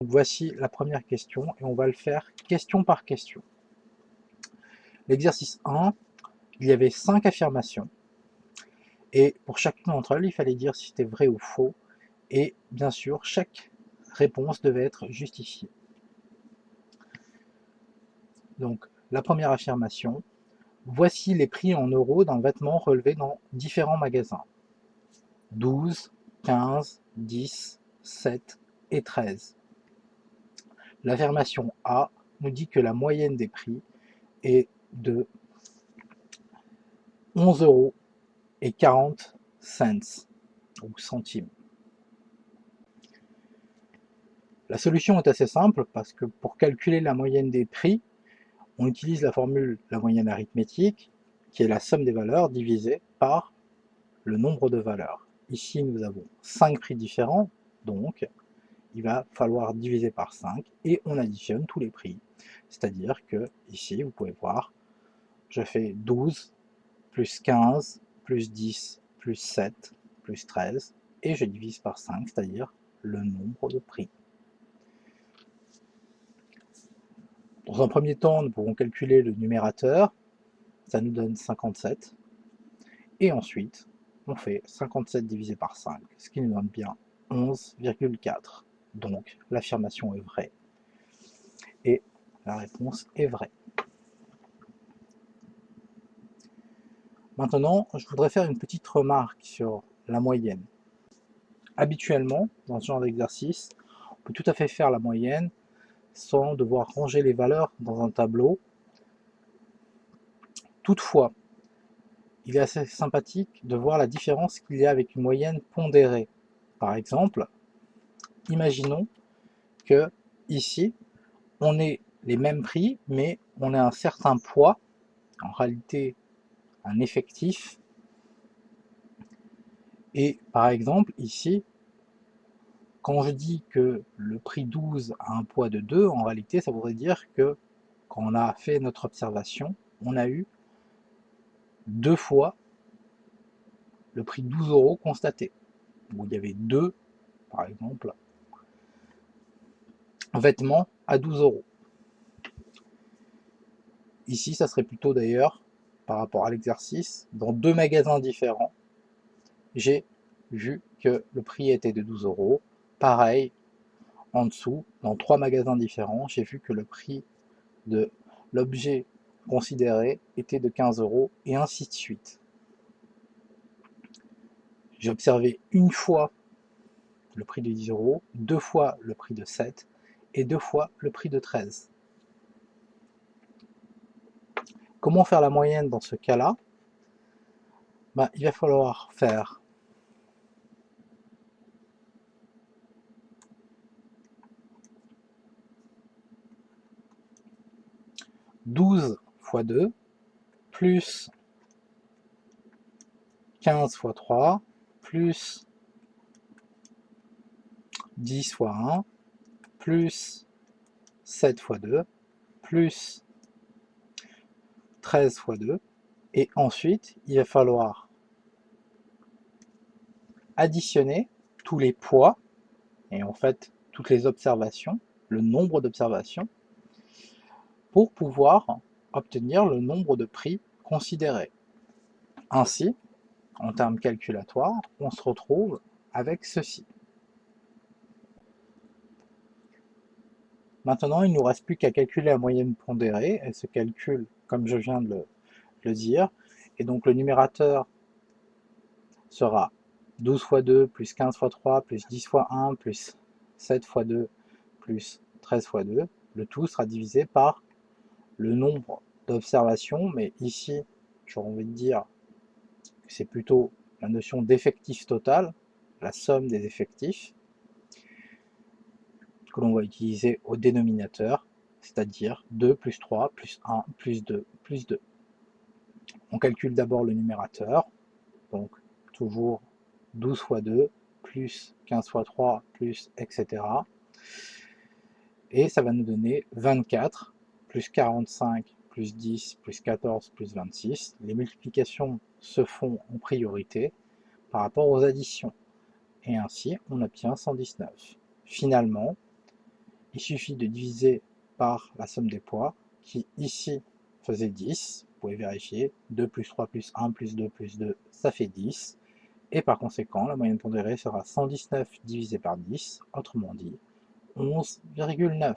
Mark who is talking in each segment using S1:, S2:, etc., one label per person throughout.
S1: Voici la première question et on va le faire question par question. L'exercice 1, il y avait 5 affirmations et pour chacune d'entre elles, il fallait dire si c'était vrai ou faux et bien sûr, chaque réponse devait être justifiée. Donc, la première affirmation, voici les prix en euros d'un vêtement relevé dans différents magasins. 12, 15, 10, 7 et 13. L'affirmation A nous dit que la moyenne des prix est de 11 euros et 40 cents ou centimes. La solution est assez simple parce que pour calculer la moyenne des prix, on utilise la formule la moyenne arithmétique qui est la somme des valeurs divisée par le nombre de valeurs. Ici, nous avons 5 prix différents, donc il va falloir diviser par 5 et on additionne tous les prix. C'est-à-dire que ici, vous pouvez voir, je fais 12 plus 15 plus 10 plus 7 plus 13 et je divise par 5, c'est-à-dire le nombre de prix. Dans un premier temps, nous pouvons calculer le numérateur, ça nous donne 57, et ensuite, on fait 57 divisé par 5, ce qui nous donne bien 11,4. Donc, l'affirmation est vraie, et la réponse est vraie. Maintenant, je voudrais faire une petite remarque sur la moyenne. Habituellement, dans ce genre d'exercice, on peut tout à fait faire la moyenne sans devoir ranger les valeurs dans un tableau. Toutefois, il est assez sympathique de voir la différence qu'il y a avec une moyenne pondérée. Par exemple, imaginons que ici, on ait les mêmes prix, mais on a un certain poids, en réalité un effectif. Et par exemple, ici, quand je dis que le prix 12 a un poids de 2, en réalité, ça voudrait dire que quand on a fait notre observation, on a eu 2 fois le prix 12 euros constaté, où il y avait 2, par exemple, vêtements à 12 euros. Ici, ça serait plutôt d'ailleurs, par rapport à l'exercice, dans 2 magasins différents, j'ai vu que le prix était de 12 euros. Pareil, en dessous, dans 3 magasins différents, j'ai vu que le prix de l'objet considéré était de 15 euros, et ainsi de suite. J'ai observé une fois le prix de 10 euros, 2 fois le prix de 7 et 2 fois le prix de 13. Comment faire la moyenne dans ce cas-là? Il va falloir faire 12 fois 2 plus 15 fois 3 plus 10 fois 1 plus 7 fois 2 plus 13 fois 2, et ensuite il va falloir additionner tous les poids et en fait toutes les observations, le nombre d'observations, pour pouvoir obtenir le nombre de prix considérés. Ainsi, en termes calculatoires, on se retrouve avec ceci. Maintenant, il ne nous reste plus qu'à calculer la moyenne pondérée. Elle se calcule comme je viens de le dire. Et donc le numérateur sera 12 fois 2 plus 15 fois 3 plus 10 fois 1 plus 7 fois 2 plus 13 fois 2. Le tout sera divisé par le nombre d'observations, mais ici, j'aurais envie de dire que c'est plutôt la notion d'effectif total, la somme des effectifs, que l'on va utiliser au dénominateur, c'est-à-dire 2 plus 3 plus 1 plus 2 plus 2. On calcule d'abord le numérateur, donc toujours 12 fois 2 plus 15 fois 3 plus etc. Et ça va nous donner 24 plus 45 plus 10 plus 14 plus 26. Les multiplications se font en priorité par rapport aux additions. Et ainsi, on obtient 119. Finalement, il suffit de diviser par la somme des poids, qui ici faisait 10, vous pouvez vérifier, 2 plus 3 plus 1 plus 2 plus 2, ça fait 10, et par conséquent, la moyenne pondérée sera 119 divisé par 10, autrement dit, 11,9.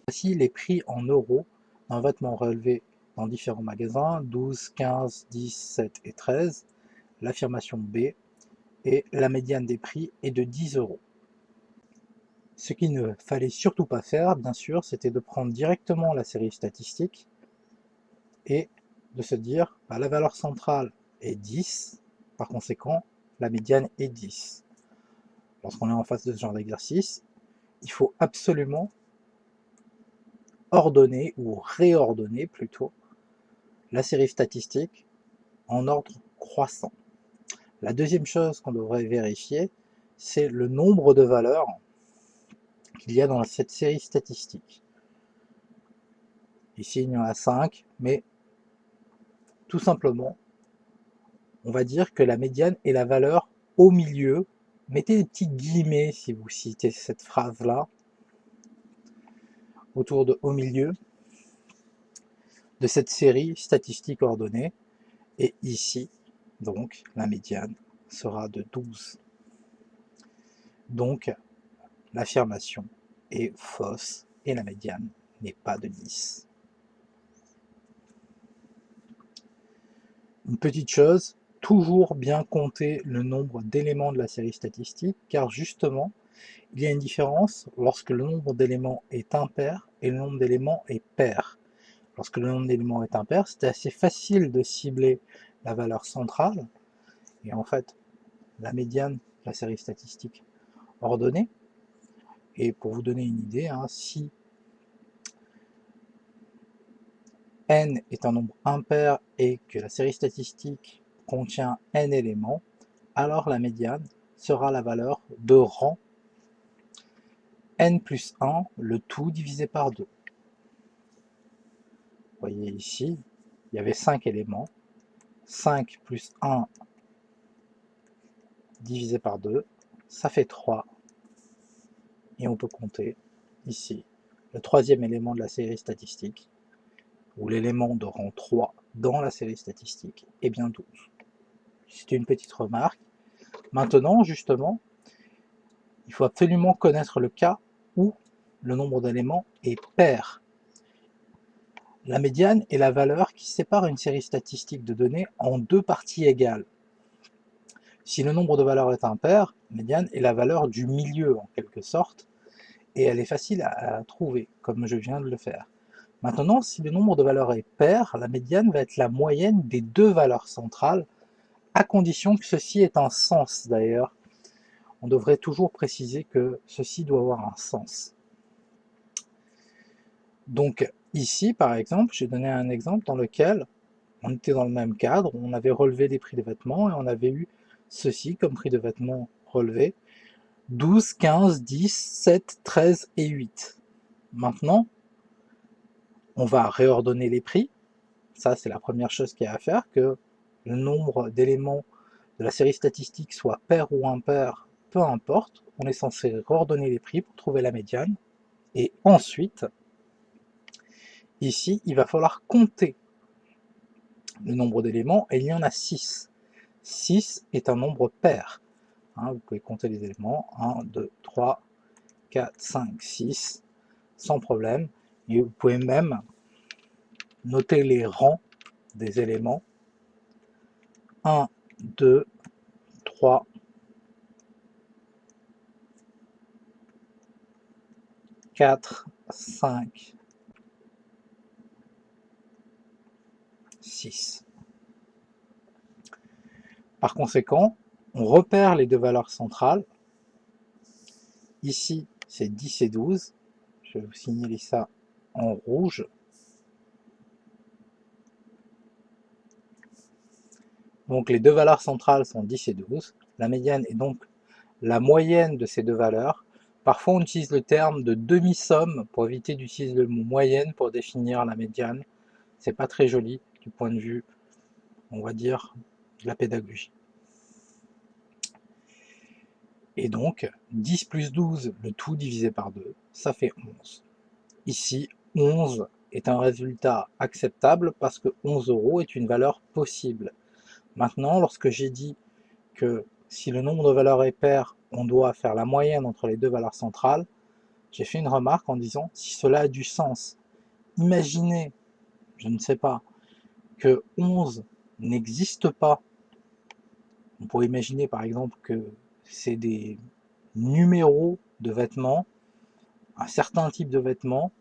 S1: Voici les prix en euros d'un vêtement relevé dans différents magasins, 12, 15, 10, 7 et 13, l'affirmation B, et la médiane des prix est de 10 euros. Ce qu'il ne fallait surtout pas faire, bien sûr, c'était de prendre directement la série statistique et de se dire bah, la valeur centrale est 10, par conséquent la médiane est 10. Lorsqu'on est en face de ce genre d'exercice, il faut absolument ordonner ou réordonner plutôt la série statistique en ordre croissant. La deuxième chose qu'on devrait vérifier, c'est le nombre de valeurs qu'il y a dans cette série statistique. Ici, il y en a 5, mais tout simplement, on va dire que la médiane est la valeur au milieu. Mettez des petits guillemets si vous citez cette phrase-là, autour de au milieu de cette série statistique ordonnée. Et ici, donc, la médiane sera de 12. Donc, l'affirmation est fausse et la médiane n'est pas de 10. Une petite chose, toujours bien compter le nombre d'éléments de la série statistique, car justement, il y a une différence lorsque le nombre d'éléments est impair et le nombre d'éléments est pair. Lorsque le nombre d'éléments est impair, c'est assez facile de cibler la valeur centrale, et en fait, la médiane de la série statistique ordonnée. Et pour vous donner une idée, si n est un nombre impair et que la série statistique contient n éléments, alors la médiane sera la valeur de rang n plus 1, le tout divisé par 2. Vous voyez ici, il y avait 5 éléments. 5 plus 1 divisé par 2, ça fait 3. Et on peut compter ici le troisième élément de la série statistique, ou l'élément de rang 3 dans la série statistique, est bien 12. C'est une petite remarque. Maintenant, justement, il faut absolument connaître le cas où le nombre d'éléments est pair. La médiane est la valeur qui sépare une série statistique de données en deux parties égales. Si le nombre de valeurs est impair, la médiane est la valeur du milieu en quelque sorte, et elle est facile à trouver, comme je viens de le faire. Maintenant, si le nombre de valeurs est pair, la médiane va être la moyenne des deux valeurs centrales, à condition que ceci ait un sens d'ailleurs. On devrait toujours préciser que ceci doit avoir un sens. Donc ici, par exemple, j'ai donné un exemple dans lequel on était dans le même cadre, on avait relevé des prix de vêtements et on avait eu ceci comme prix de vêtements relevé, 12, 15, 10, 7, 13 et 8. Maintenant, on va réordonner les prix. Ça, c'est la première chose qu'il y a à faire, que le nombre d'éléments de la série statistique soit pair ou impair, peu importe. On est censé réordonner les prix pour trouver la médiane. Et ensuite, ici, il va falloir compter le nombre d'éléments, et il y en a 6. 6 est un nombre pair. Vous pouvez compter les éléments, 1, 2, 3, 4, 5, 6, sans problème. Et vous pouvez même noter les rangs des éléments. 1, 2, 3, 4, 5, 6. Par conséquent, on repère les deux valeurs centrales. Ici, c'est 10 et 12. Je vais vous signaler ça en rouge. Donc les deux valeurs centrales sont 10 et 12. La médiane est donc la moyenne de ces deux valeurs. Parfois on utilise le terme de demi-somme pour éviter d'utiliser le mot moyenne pour définir la médiane. C'est pas très joli du point de vue, on va dire, de la pédagogie. Et donc, 10 plus 12, le tout divisé par 2, ça fait 11. Ici, 11 est un résultat acceptable parce que 11 € est une valeur possible. Maintenant, lorsque j'ai dit que si le nombre de valeurs est pair, on doit faire la moyenne entre les deux valeurs centrales, j'ai fait une remarque en disant si cela a du sens. Imaginez, je ne sais pas, que 11 n'existe pas. On pourrait imaginer par exemple que c'est des numéros de vêtements, un certain type de vêtements,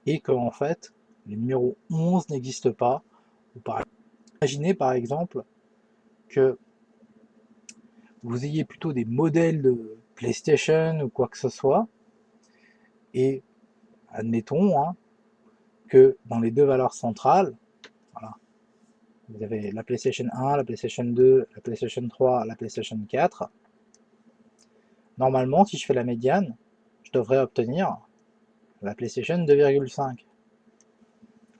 S1: et que en fait, le numéro 11 n'existe pas. Imaginez par exemple que vous ayez plutôt des modèles de PlayStation ou quoi que ce soit, et admettons que dans les deux valeurs centrales, voilà, vous avez la PlayStation 1, la PlayStation 2, la PlayStation 3, la PlayStation 4. Normalement, si je fais la médiane, je devrais obtenir la PlayStation 2,5,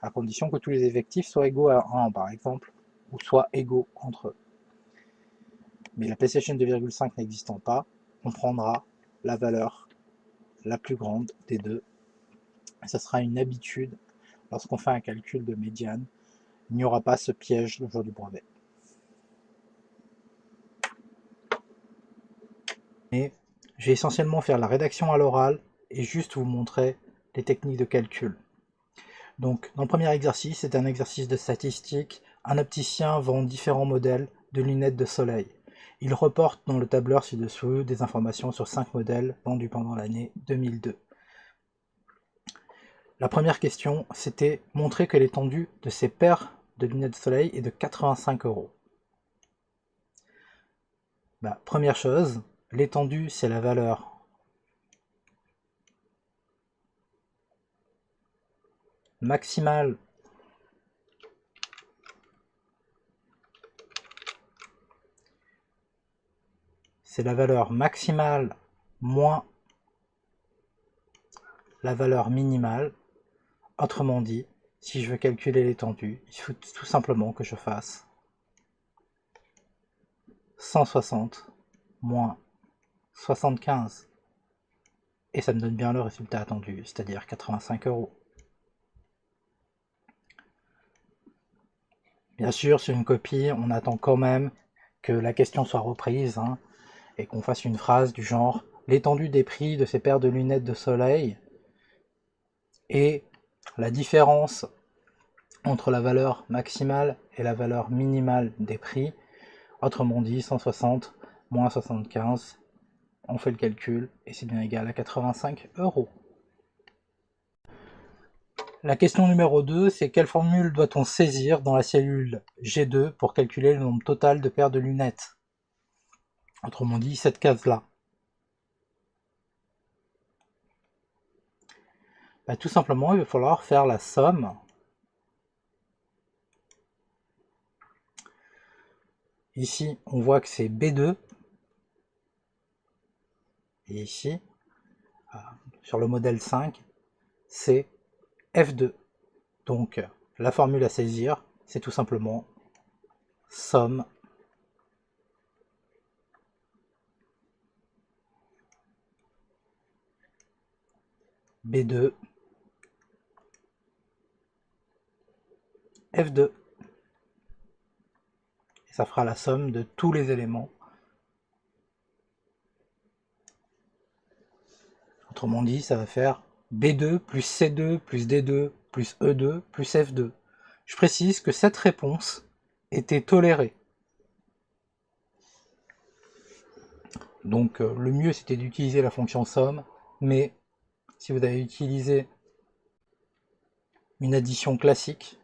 S1: à condition que tous les effectifs soient égaux à 1 par exemple, ou soient égaux entre eux. Mais la PlayStation 2,5 n'existant pas, on prendra la valeur la plus grande des deux. Ça sera une habitude lorsqu'on fait un calcul de médiane. Il n'y aura pas ce piège le jour du brevet. Mais je vais essentiellement faire la rédaction à l'oral et juste vous montrer les techniques de calcul. Donc, dans le premier exercice, c'est un exercice de statistique. Un opticien vend différents modèles de lunettes de soleil. Il reporte dans le tableur ci-dessous des informations sur 5 modèles vendus pendant l'année 2002. La première question, c'était montrer que l'étendue de ces paires de lunettes de soleil est de 85 €. Première chose, l'étendue, c'est la valeur maximale moins la valeur minimale. Autrement dit, si je veux calculer l'étendue, il faut tout simplement que je fasse 160 moins 75. Et ça me donne bien le résultat attendu, c'est-à-dire 85 €. Bien sûr, sur une copie, on attend quand même que la question soit reprise et qu'on fasse une phrase du genre « L'étendue des prix de ces paires de lunettes de soleil et la différence entre la valeur maximale et la valeur minimale des prix, autrement dit 160 moins 75, on fait le calcul et c'est bien égal à 85 €. La question numéro 2, c'est quelle formule doit-on saisir dans la cellule G2 pour calculer le nombre total de paires de lunettes? Autrement dit, cette case-là. Tout simplement, il va falloir faire la somme ici, on voit que c'est B2, et ici, sur le modèle 5, c'est F2. Donc, la formule à saisir, c'est tout simplement somme B2 F2. Et ça fera la somme de tous les éléments. Autrement dit, ça va faire B2 plus C2 plus D2 plus E2 plus F2. Je précise que cette réponse était tolérée. Donc le mieux c'était d'utiliser la fonction somme, mais si vous avez utilisé une addition classique,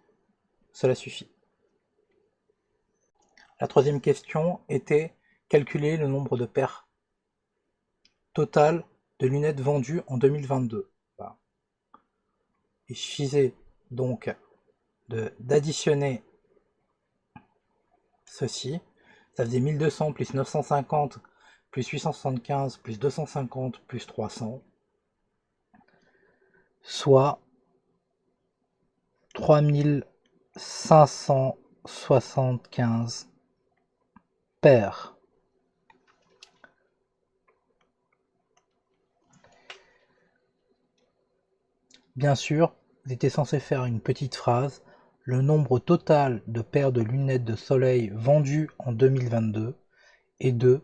S1: cela suffit. La troisième question était calculer le nombre de paires totales de lunettes vendues en 2022. Il suffisait donc d'additionner ceci. Ça faisait 1200 plus 950 plus 875 plus 250 plus 300, soit 3575 paires Bien sûr, vous étiez censé faire une petite phrase. Le nombre total de paires de lunettes de soleil vendues en 2022 est de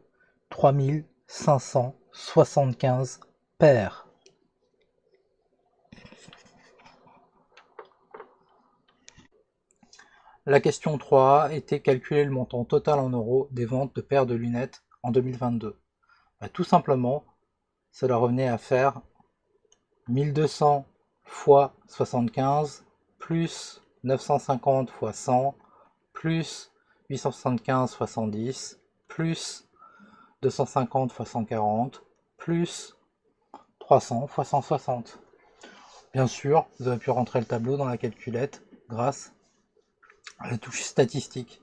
S1: 3575 paires. La question 3 était calculer le montant total en euros des ventes de paires de lunettes en 2022. Tout simplement, cela revenait à faire 1200 fois 75 plus 950 fois 100 plus 875 fois 110 plus 250 fois 140 plus 300 fois 160. Bien sûr, vous avez pu rentrer le tableau dans la calculette grâce à la touche statistique.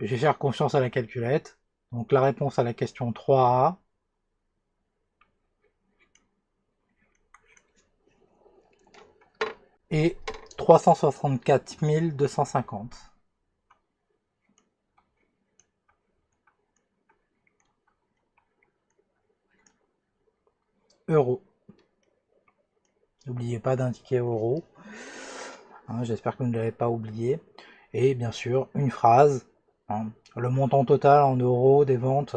S1: Je vais faire confiance à la calculette. Donc la réponse à la question 3A est 364 250 euros. N'oubliez pas d'indiquer euros. J'espère que vous ne l'avez pas oublié. Et bien sûr, une phrase. Le montant total en euros des ventes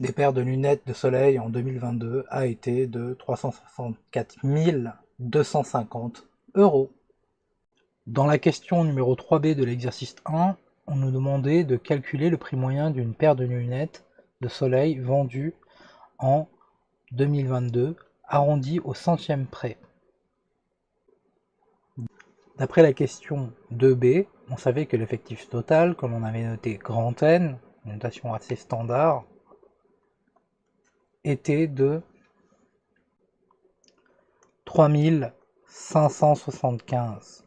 S1: des paires de lunettes de soleil en 2022 a été de 364 250 euros. Dans la question numéro 3B de l'exercice 1, on nous demandait de calculer le prix moyen d'une paire de lunettes de soleil vendues en 2022, arrondi au centième près. D'après la question 2B, on savait que l'effectif total, comme on avait noté grand N, une notation assez standard, était de 3575.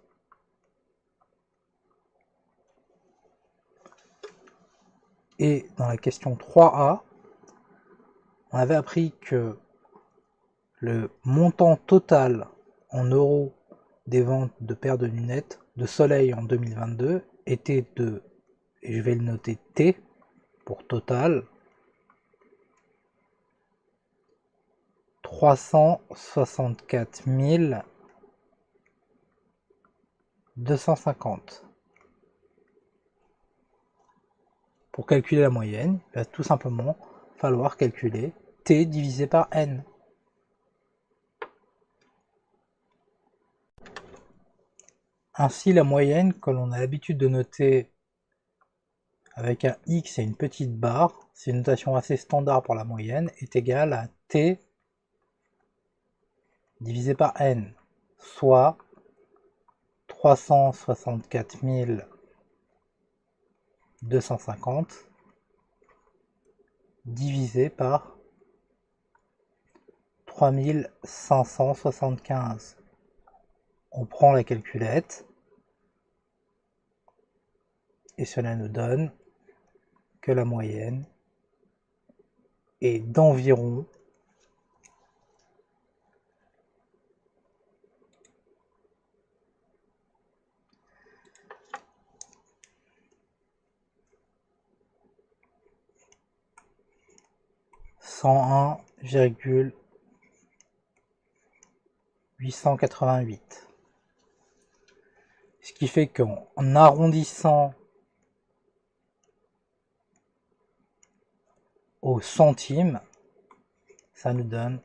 S1: Et dans la question 3A, on avait appris que le montant total en euros des ventes de paires de lunettes de soleil en 2022 était de, et je vais le noter T pour total, 364 250. Pour calculer la moyenne, il va tout simplement falloir calculer T divisé par N. Ainsi, la moyenne, que l'on a l'habitude de noter avec un X et une petite barre, c'est une notation assez standard pour la moyenne, est égale à T divisé par N, soit 364 250 divisé par 3575. On prend la calculette et cela nous donne que la moyenne est d'environ 101,888. Ce qui fait qu'en arrondissant au centime, ça nous donne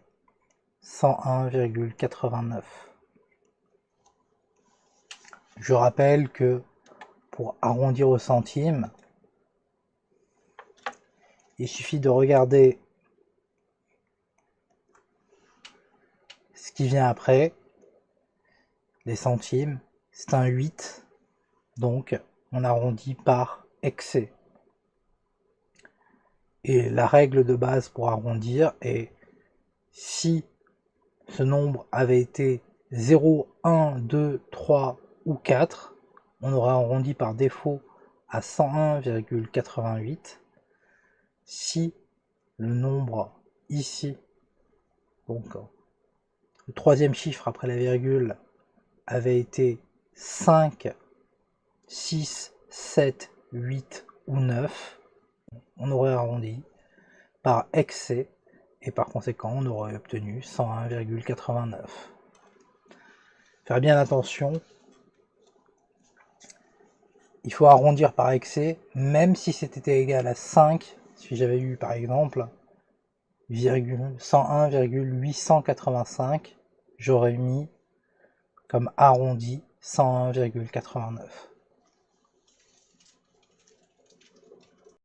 S1: 101,89. Je rappelle que pour arrondir au centime, il suffit de regarder ce qui vient après. Les centimes, c'est un 8, donc on arrondit par excès. Et la règle de base pour arrondir est si ce nombre avait été 0, 1, 2, 3 ou 4, on aurait arrondi par défaut à 101,88. Si le nombre ici, donc le troisième chiffre après la virgule, avait été 5, 6, 7, 8 ou 9, on aurait arrondi par excès et par conséquent on aurait obtenu 101,89. Faire bien attention, il faut arrondir par excès, même si c'était égal à 5, si j'avais eu par exemple 101,885, j'aurais mis comme arrondi 101,89.